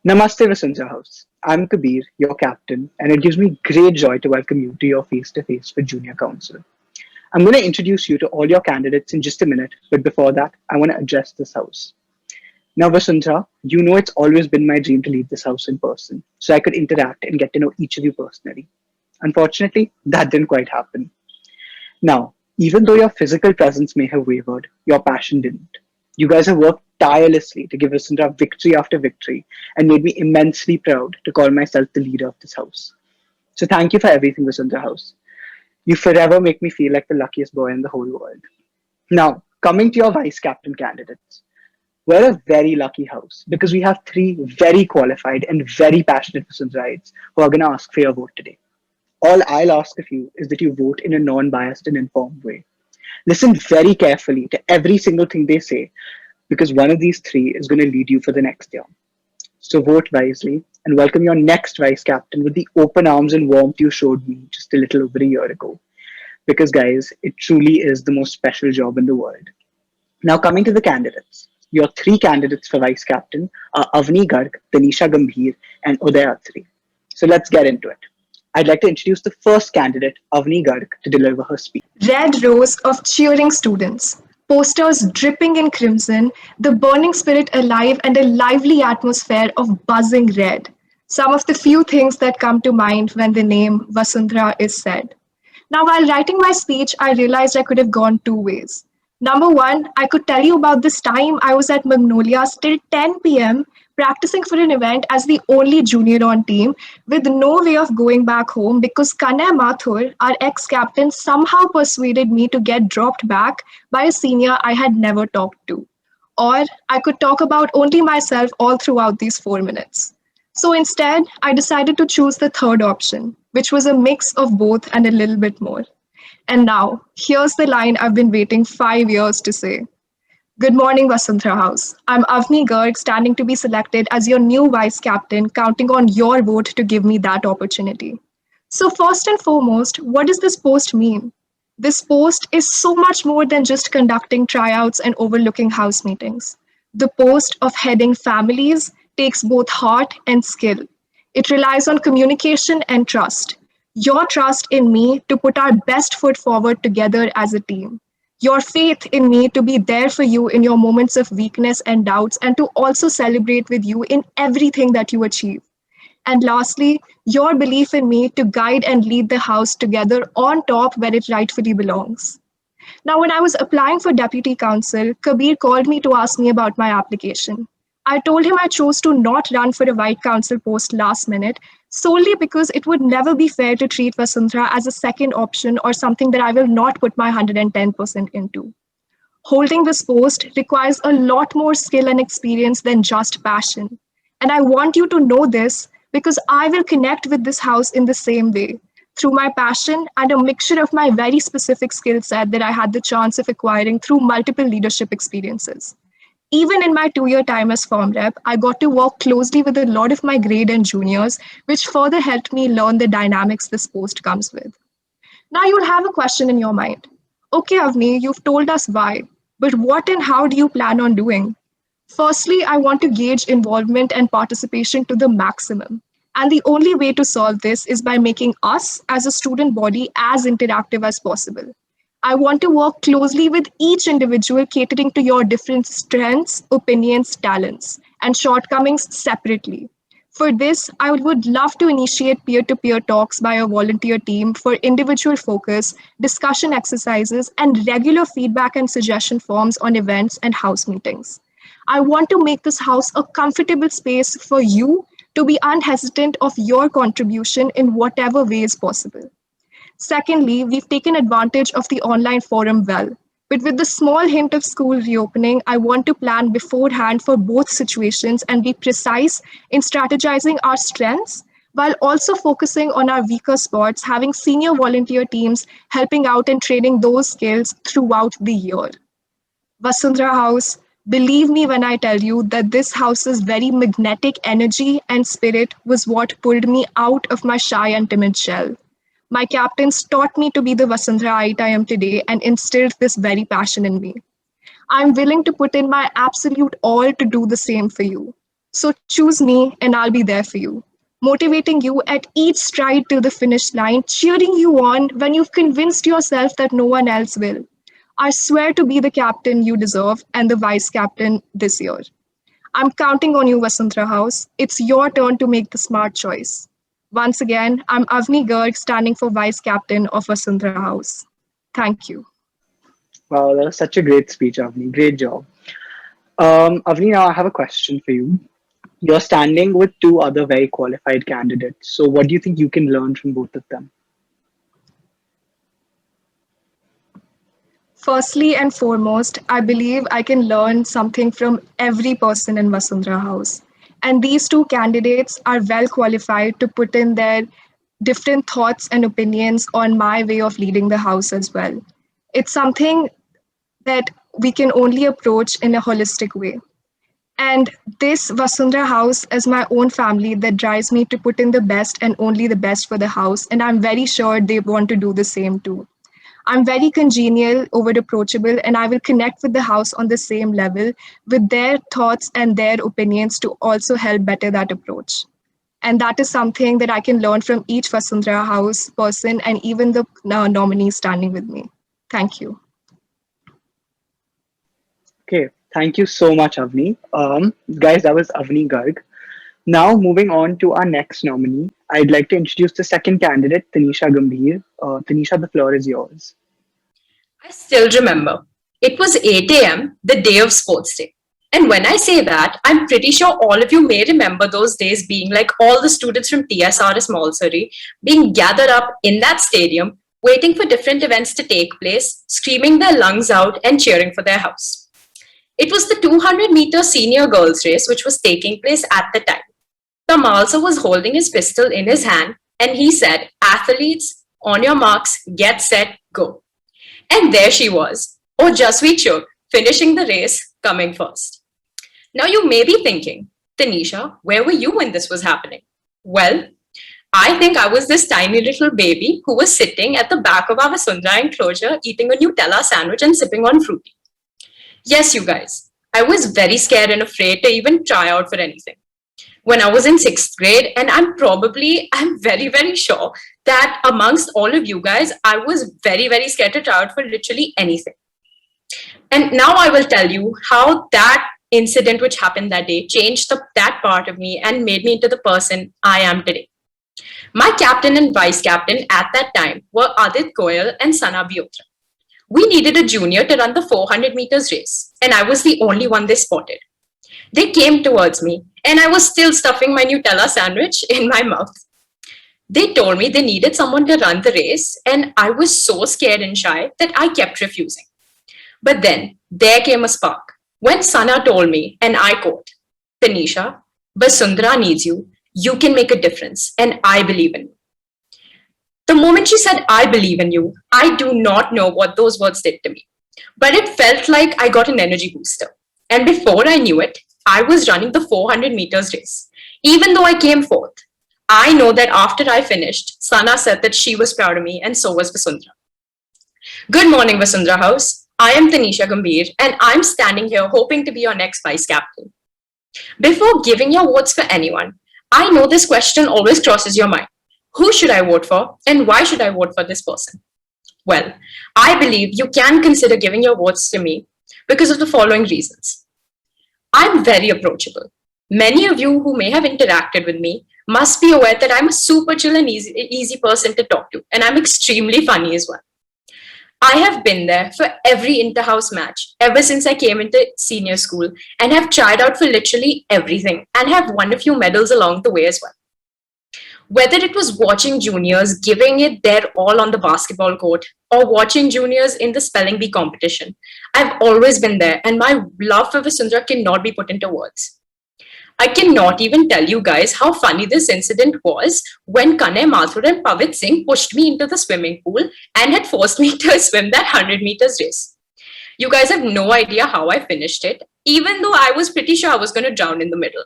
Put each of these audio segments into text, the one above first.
Namaste, Vasundhara House. I'm Kabir, your captain, and it gives me great joy to welcome you to your face to face for Junior Council. I'm going to introduce you to all your candidates in just a minute, but before that, I want to address this house. Now, Vasundhara, you know it's always been my dream to lead this house in person, so I could interact and get to know each of you personally. Unfortunately, that didn't quite happen. Now, even though your physical presence may have wavered, your passion didn't. You guys have worked tirelessly to give Vasundhara victory after victory and made me immensely proud to call myself the leader of this house. So thank you for everything, Vasundhara House. You forever make me feel like the luckiest boy in the whole world. Now, coming to your vice captain candidates. We're a very lucky house because we have three very qualified and very passionate Vasundharites who are going to ask for your vote today. All I'll ask of you is that you vote in a non biased and informed way. Listen very carefully to every single thing they say because one of these three is going to lead you for the next year. So vote wisely and welcome your next vice captain with the open arms and warmth you showed me just a little over a year ago. Because, guys, it truly is the most special job in the world. Now, coming to the candidates. Your three candidates for vice captain are Avni, Garg, Tanesha, Gambhir, and Uday Atree. So let's get into it. I'd like to introduce the first candidate, Avni Garg, to deliver her speech. Red rows of cheering students, posters dripping in crimson, the burning spirit alive, and a lively atmosphere of buzzing red. Some of the few things that come to mind when the name Vasundhara is said. Now, while writing my speech, I realized I could have gone two ways. Number one, I could tell you about this time I was at Magnolia's till 10 p.m. practicing for an event as the only junior on team with no way of going back home because Kanay Mathur, our ex-captain, somehow persuaded me to get dropped back by a senior I had never talked to. Or I could talk about only myself all throughout these 4 minutes. So instead, I decided to choose the third option, which was a mix of both and a little bit more. And now, here's the line I've been waiting 5 years to say. Good morning, Vasundhara House. I'm Avni Garg, standing to be selected as your new vice captain, counting on your vote to give me that opportunity. So, first and foremost, what does this post mean? This post is so much more than just conducting tryouts and overlooking house meetings. The post of heading families takes both heart and skill. It relies on communication and trust. Your trust in me to put our best foot forward together as a team. Your faith in me to be there for you in your moments of weakness and doubts, and to also celebrate with you in everything that you achieve. And lastly, your belief in me to guide and lead the house together on top where it rightfully belongs. Now, when I was applying for deputy council, Kabir called me to ask me about my application. I told him I chose to not run for a white council post last minute solely because it would never be fair to treat Vasundhara as a second option or something that I will not put my 110% into. Holding this post requires a lot more skill and experience than just passion. And I want you to know this because I will connect with this house in the same way, through my passion and a mixture of my very specific skill set that I had the chance of acquiring through multiple leadership experiences. Even in my 2 year time as firm rep, I got to work closely with a lot of my grade and juniors, which further helped me learn the dynamics this post comes with. Now you'll have a question in your mind. Okay, Avni, you've told us why, but what and how do you plan on doing? Firstly, I want to gauge involvement and participation to the maximum. And the only way to solve this is by making us as a student body as interactive as possible. I want to work closely with each individual, catering to your different strengths, opinions, talents, and shortcomings separately. For this, I would love to initiate peer-to-peer talks by a volunteer team for individual focus, discussion exercises, and regular feedback and suggestion forms on events and house meetings. I want to make this house a comfortable space for you to be unhesitant of your contribution in whatever way is possible. Secondly, we've taken advantage of the online forum well. But with the small hint of school reopening, I want to plan beforehand for both situations and be precise in strategizing our strengths while also focusing on our weaker spots, having senior volunteer teams helping out and training those skills throughout the year. Vasundhara House, believe me when I tell you that this house's very magnetic energy and spirit was what pulled me out of my shy and timid shell. My captains taught me to be the Vasundharaite I am today and instilled this very passion in me. I'm willing to put in my absolute all to do the same for you. So choose me and I'll be there for you, motivating you at each stride to the finish line, cheering you on when you've convinced yourself that no one else will. I swear to be the captain you deserve and the vice captain this year. I'm counting on you, Vasundhara House. It's your turn to make the smart choice. Once again, I'm Avni Garg, standing for vice captain of Vasundhara House. Thank you. Wow, that was such a great speech, Avni. Great job. Avni, now I have a question for you. You're standing with two other very qualified candidates. So, what do you think you can learn from both of them? Firstly and foremost, I believe I can learn something from every person in Vasundhara House. And these two candidates are well qualified to put in their different thoughts and opinions on my way of leading the house as well. It's something that we can only approach in a holistic way. And this Vasundhara House is my own family that drives me to put in the best and only the best for the house. And I'm very sure they want to do the same too. I'm very congenial, over approachable, and I will connect with the house on the same level with their thoughts and their opinions to also help better that approach. And that is something that I can learn from each Vasundhara House person and even the nominees standing with me. Thank you. Okay, thank you so much, Avni. Guys, that was Avni Garg. Now, moving on to our next nominee, I'd like to introduce the second candidate, Tanesha Gambhir. Tanesha, the floor is yours. I still remember. It was 8 a.m., the day of sports day. And when I say that, I'm pretty sure all of you may remember those days being like all the students from TSRS Moulsari being gathered up in that stadium, waiting for different events to take place, screaming their lungs out and cheering for their house. It was the 200-meter senior girls race which was taking place at the time. The Malsa was holding his pistol in his hand and he said, "Athletes, on your marks, get set, go." And there she was, oh Jasweet Chuk, finishing the race, coming first. Now you may be thinking, Tanesha, where were you when this was happening? Well, I think I was this tiny little baby who was sitting at the back of our Vasundhara enclosure eating a Nutella sandwich and sipping on fruity. Yes, you guys, I was very scared and afraid to even try out for anything. When I was in 6th grade, and I'm very, very sure that amongst all of you guys, I was very, very scared to try out for literally anything. And now I will tell you how that incident which happened that day changed that part of me and made me into the person I am today. My captain and vice captain at that time were Adit Goyal and Sana Beotra. We needed a junior to run the 400 meters race, and I was the only one they spotted. They came towards me, and I was still stuffing my Nutella sandwich in my mouth. They told me they needed someone to run the race, and I was so scared and shy that I kept refusing. But then, there came a spark. When Sana told me, and I quote, "Tanesha, Vasundhara needs you. You can make a difference, and I believe in you." The moment she said, "I believe in you," I do not know what those words did to me. But it felt like I got an energy booster. And before I knew it, I was running the 400 meters race. Even though I came fourth, I know that after I finished, Sana said that she was proud of me and so was Vasundhara. Good morning, Vasundhara House. I am Tanesha Gambhir and I'm standing here hoping to be your next vice captain. Before giving your votes for anyone, I know this question always crosses your mind. Who should I vote for and why should I vote for this person? Well, I believe you can consider giving your votes to me because of the following reasons. I'm very approachable. Many of you who may have interacted with me must be aware that I'm a super chill and easy person to talk to, and I'm extremely funny as well. I have been there for every inter-house match ever since I came into senior school and have tried out for literally everything and have won a few medals along the way as well. Whether it was watching juniors giving it their all on the basketball court or watching juniors in the spelling bee competition, I've always been there and my love for Vasundhara cannot be put into words. I cannot even tell you guys how funny this incident was when Kanay Mathur and Pavit Singh pushed me into the swimming pool and had forced me to swim that 100 meters race. You guys have no idea how I finished it, even though I was pretty sure I was going to drown in the middle.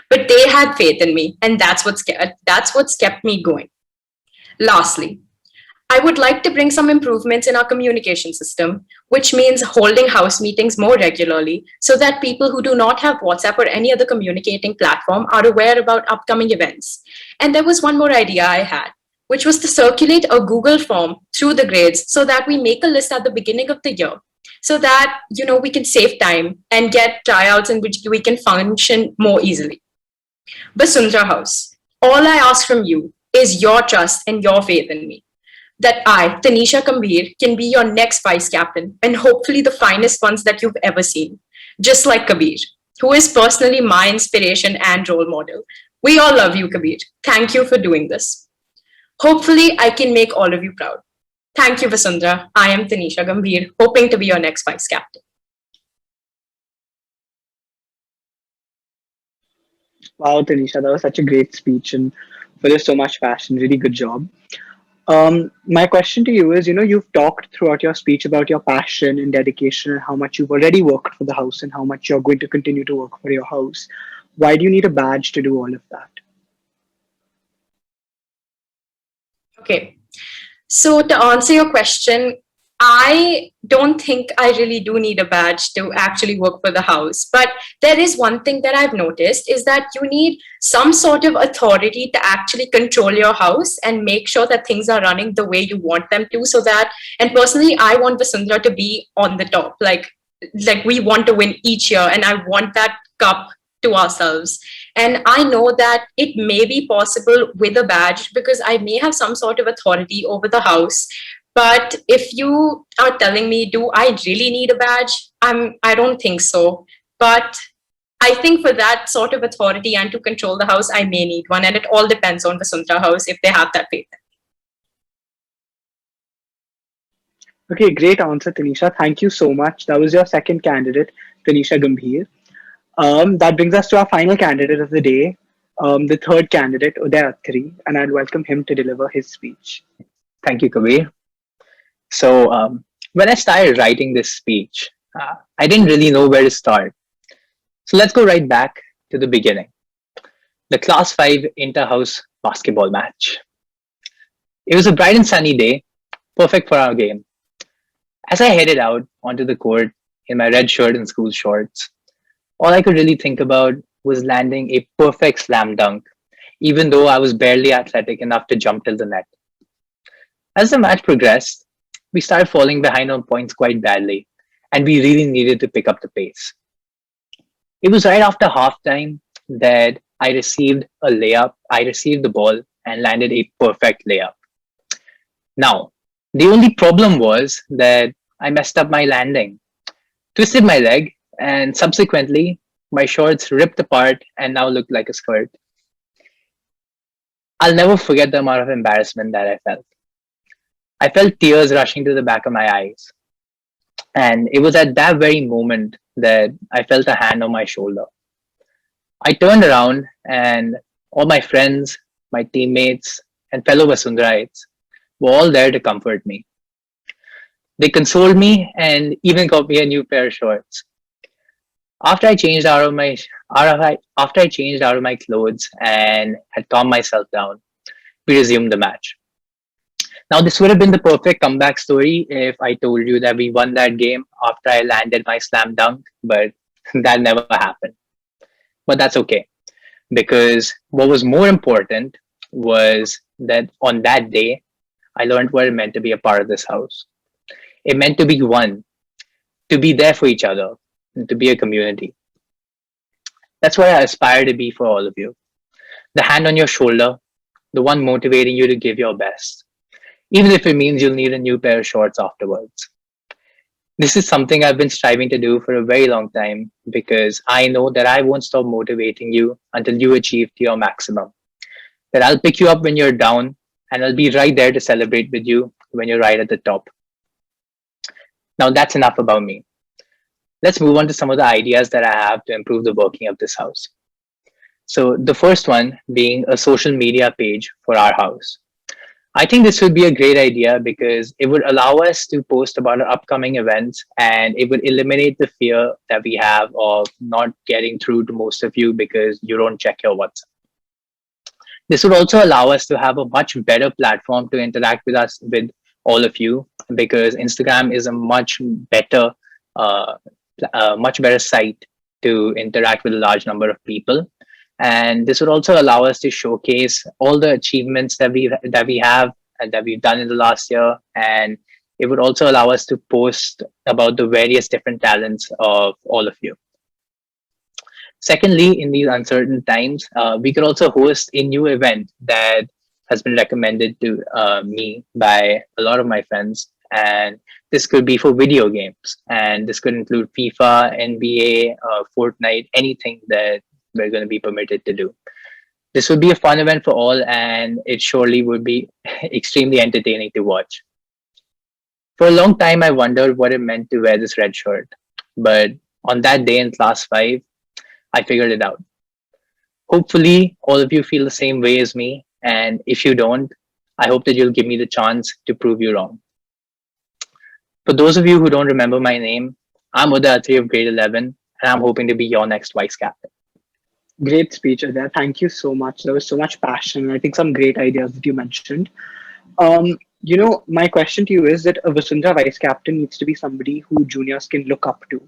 But they had faith in me, and that's what's kept me going. Lastly, I would like to bring some improvements in our communication system, which means holding house meetings more regularly so that people who do not have WhatsApp or any other communicating platform are aware about upcoming events. And there was one more idea I had, which was to circulate a Google form through the grades so that we make a list at the beginning of the year so that we can save time and get tryouts in which we can function more easily. Vasundhara House, all I ask from you is your trust and your faith in me. That I, Tanesha Gambhir, can be your next vice captain and hopefully the finest ones that you've ever seen. Just like Kabir, who is personally my inspiration and role model. We all love you, Kabir. Thank you for doing this. Hopefully, I can make all of you proud. Thank you, Vasundhara. I am Tanesha Gambhir, hoping to be your next vice captain. Wow, Tanisha, that was such a great speech and full of so much passion. Really good job. My question to you is, you've talked throughout your speech about your passion and dedication and how much you've already worked for the house and how much you're going to continue to work for your house. Why do you need a badge to do all of that? Okay. So to answer your question, I don't think I really do need a badge to actually work for the house. But there is one thing that I've noticed is that you need some sort of authority to actually control your house and make sure that things are running the way you want them to. And personally, I want Vasundhara to be on the top. Like we want to win each year, and I want that cup to ourselves. And I know that it may be possible with a badge because I may have some sort of authority over the house. But if you are telling me, do I really need a badge? I don't think so. But I think for that sort of authority and to control the house, I may need one. And it all depends on Vasundhara House if they have that faith. Okay, great answer, Tanisha. Thank you so much. That was your second candidate, Tanesha Gambhir. That brings us to our final candidate of the day, the third candidate, Uday Atree, and I'd welcome him to deliver his speech. Thank you, Kabir. So, when I started writing this speech, I didn't really know where to start. So, let's go right back to the beginning. The Class 5 inter-house basketball match. It was a bright and sunny day, perfect for our game. As I headed out onto the court in my red shirt and school shorts, all I could really think about was landing a perfect slam dunk, even though I was barely athletic enough to jump till the net. As the match progressed, we started falling behind on points quite badly, and we really needed to pick up the pace. It was right after halftime that I received a layup. I received the ball and landed a perfect layup. Now, the only problem was that I messed up my landing, twisted my leg, and subsequently, my shorts ripped apart and now looked like a skirt. I'll never forget the amount of embarrassment that I felt. I felt tears rushing to the back of my eyes. And it was at that very moment that I felt a hand on my shoulder. I turned around and all my friends, my teammates, and fellow Vasundharaites were all there to comfort me. They consoled me and even got me a new pair of shorts. After I changed out of my clothes and had calmed myself down, we resumed the match. Now, this would have been the perfect comeback story if I told you that we won that game after I landed my slam dunk, but that never happened. But that's okay, because what was more important was that on that day, I learned what it meant to be a part of this house. It meant to be one, to be there for each other, and to be a community. That's what I aspire to be for all of you. The hand on your shoulder, the one motivating you to give your best, even if it means you'll need a new pair of shorts afterwards. This is something I've been striving to do for a very long time because I know that I won't stop motivating you until you achieve your maximum. That I'll pick you up when you're down and I'll be right there to celebrate with you when you're right at the top. Now that's enough about me. Let's move on to some of the ideas that I have to improve the working of this house. So the first one being a social media page for our house. I think this would be a great idea because it would allow us to post about our upcoming events and it would eliminate the fear that we have of not getting through to most of you because you don't check your WhatsApp. This would also allow us to have a much better platform to interact with us with all of you, because Instagram is a uh, much better site to interact with a large number of people. And this would also allow us to showcase all the achievements that we have and that we've done in the last year. And it would also allow us to post about the various different talents of all of you. Secondly, in these uncertain times, we could also host a new event that has been recommended to me by a lot of my friends. And this could be for video games. And this could include FIFA, NBA, Fortnite, anything that we're going to be permitted to do. This would be a fun event for all, and it surely would be extremely entertaining to watch. For a long time, I wondered what it meant to wear this red shirt. But on that day in class 5, I figured it out. Hopefully, all of you feel the same way as me. And if you don't, I hope that you'll give me the chance to prove you wrong. For those of you who don't remember my name, I'm Uday Atree of grade 11, and I'm hoping to be your next vice captain. Great speech, Uday. Thank you so much. There was so much passion, and I think some great ideas that you mentioned. My question to you is that a Vasundhara vice captain needs to be somebody who juniors can look up to.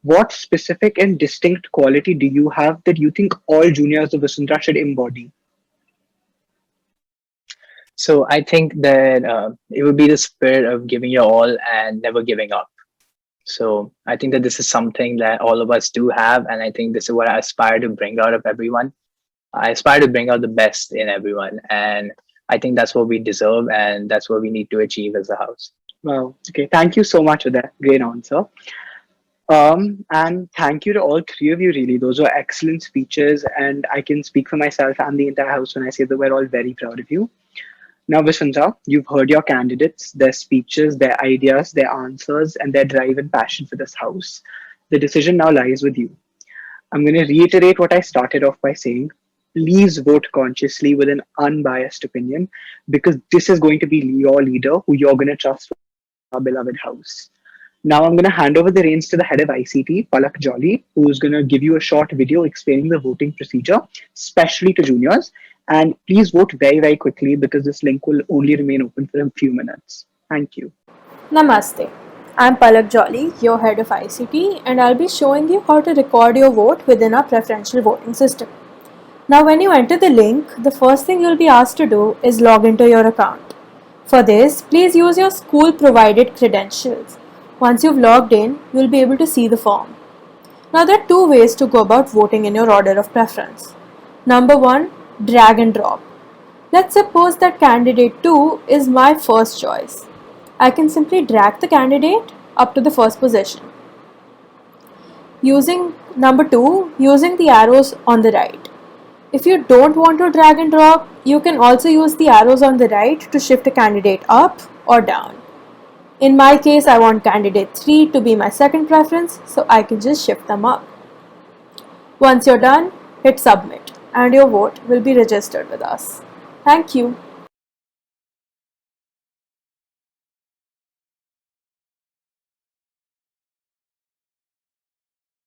What specific and distinct quality do you have that you think all juniors of Vasundhara should embody? So I think that it would be the spirit of giving your all and never giving up. So I think that this is something that all of us do have, and I think this is what I aspire to bring out of everyone. I aspire to bring out the best in everyone, and I think that's what we deserve, and that's what we need to achieve as a house. Wow. Okay. Thank you so much for that. Great answer. And thank you to all three of you, really. Those were excellent speeches, and I can speak for myself and the entire house when I say that we're all very proud of you. Now, Vasundhara, you've heard your candidates, their speeches, their ideas, their answers, and their drive and passion for this house. The decision now lies with you. I'm going to reiterate what I started off by saying. Please vote consciously with an unbiased opinion, because this is going to be your leader who you're going to trust for our beloved house. Now I'm going to hand over the reins to the head of ICT, Palak Jolly, who's going to give you a short video explaining the voting procedure, especially to juniors. And please vote very, very quickly, because this link will only remain open for a few minutes. Thank you. Namaste. I'm Palak Jolly, your head of ICT, and I'll be showing you how to record your vote within our preferential voting system. Now, when you enter the link, the first thing you'll be asked to do is log into your account. For this, please use your school provided credentials. Once you've logged in, you'll be able to see the form. Now, there are two ways to go about voting in your order of preference. Number one, drag and drop. Let's suppose that candidate 2 is my first choice. I can simply drag the candidate up to the first position. Using number 2, using the arrows on the right. If you don't want to drag and drop, you can also use the arrows on the right to shift a candidate up or down. In my case, I want candidate 3 to be my second preference, so I can just shift them up. Once you're done, hit submit and your vote will be registered with us. Thank you.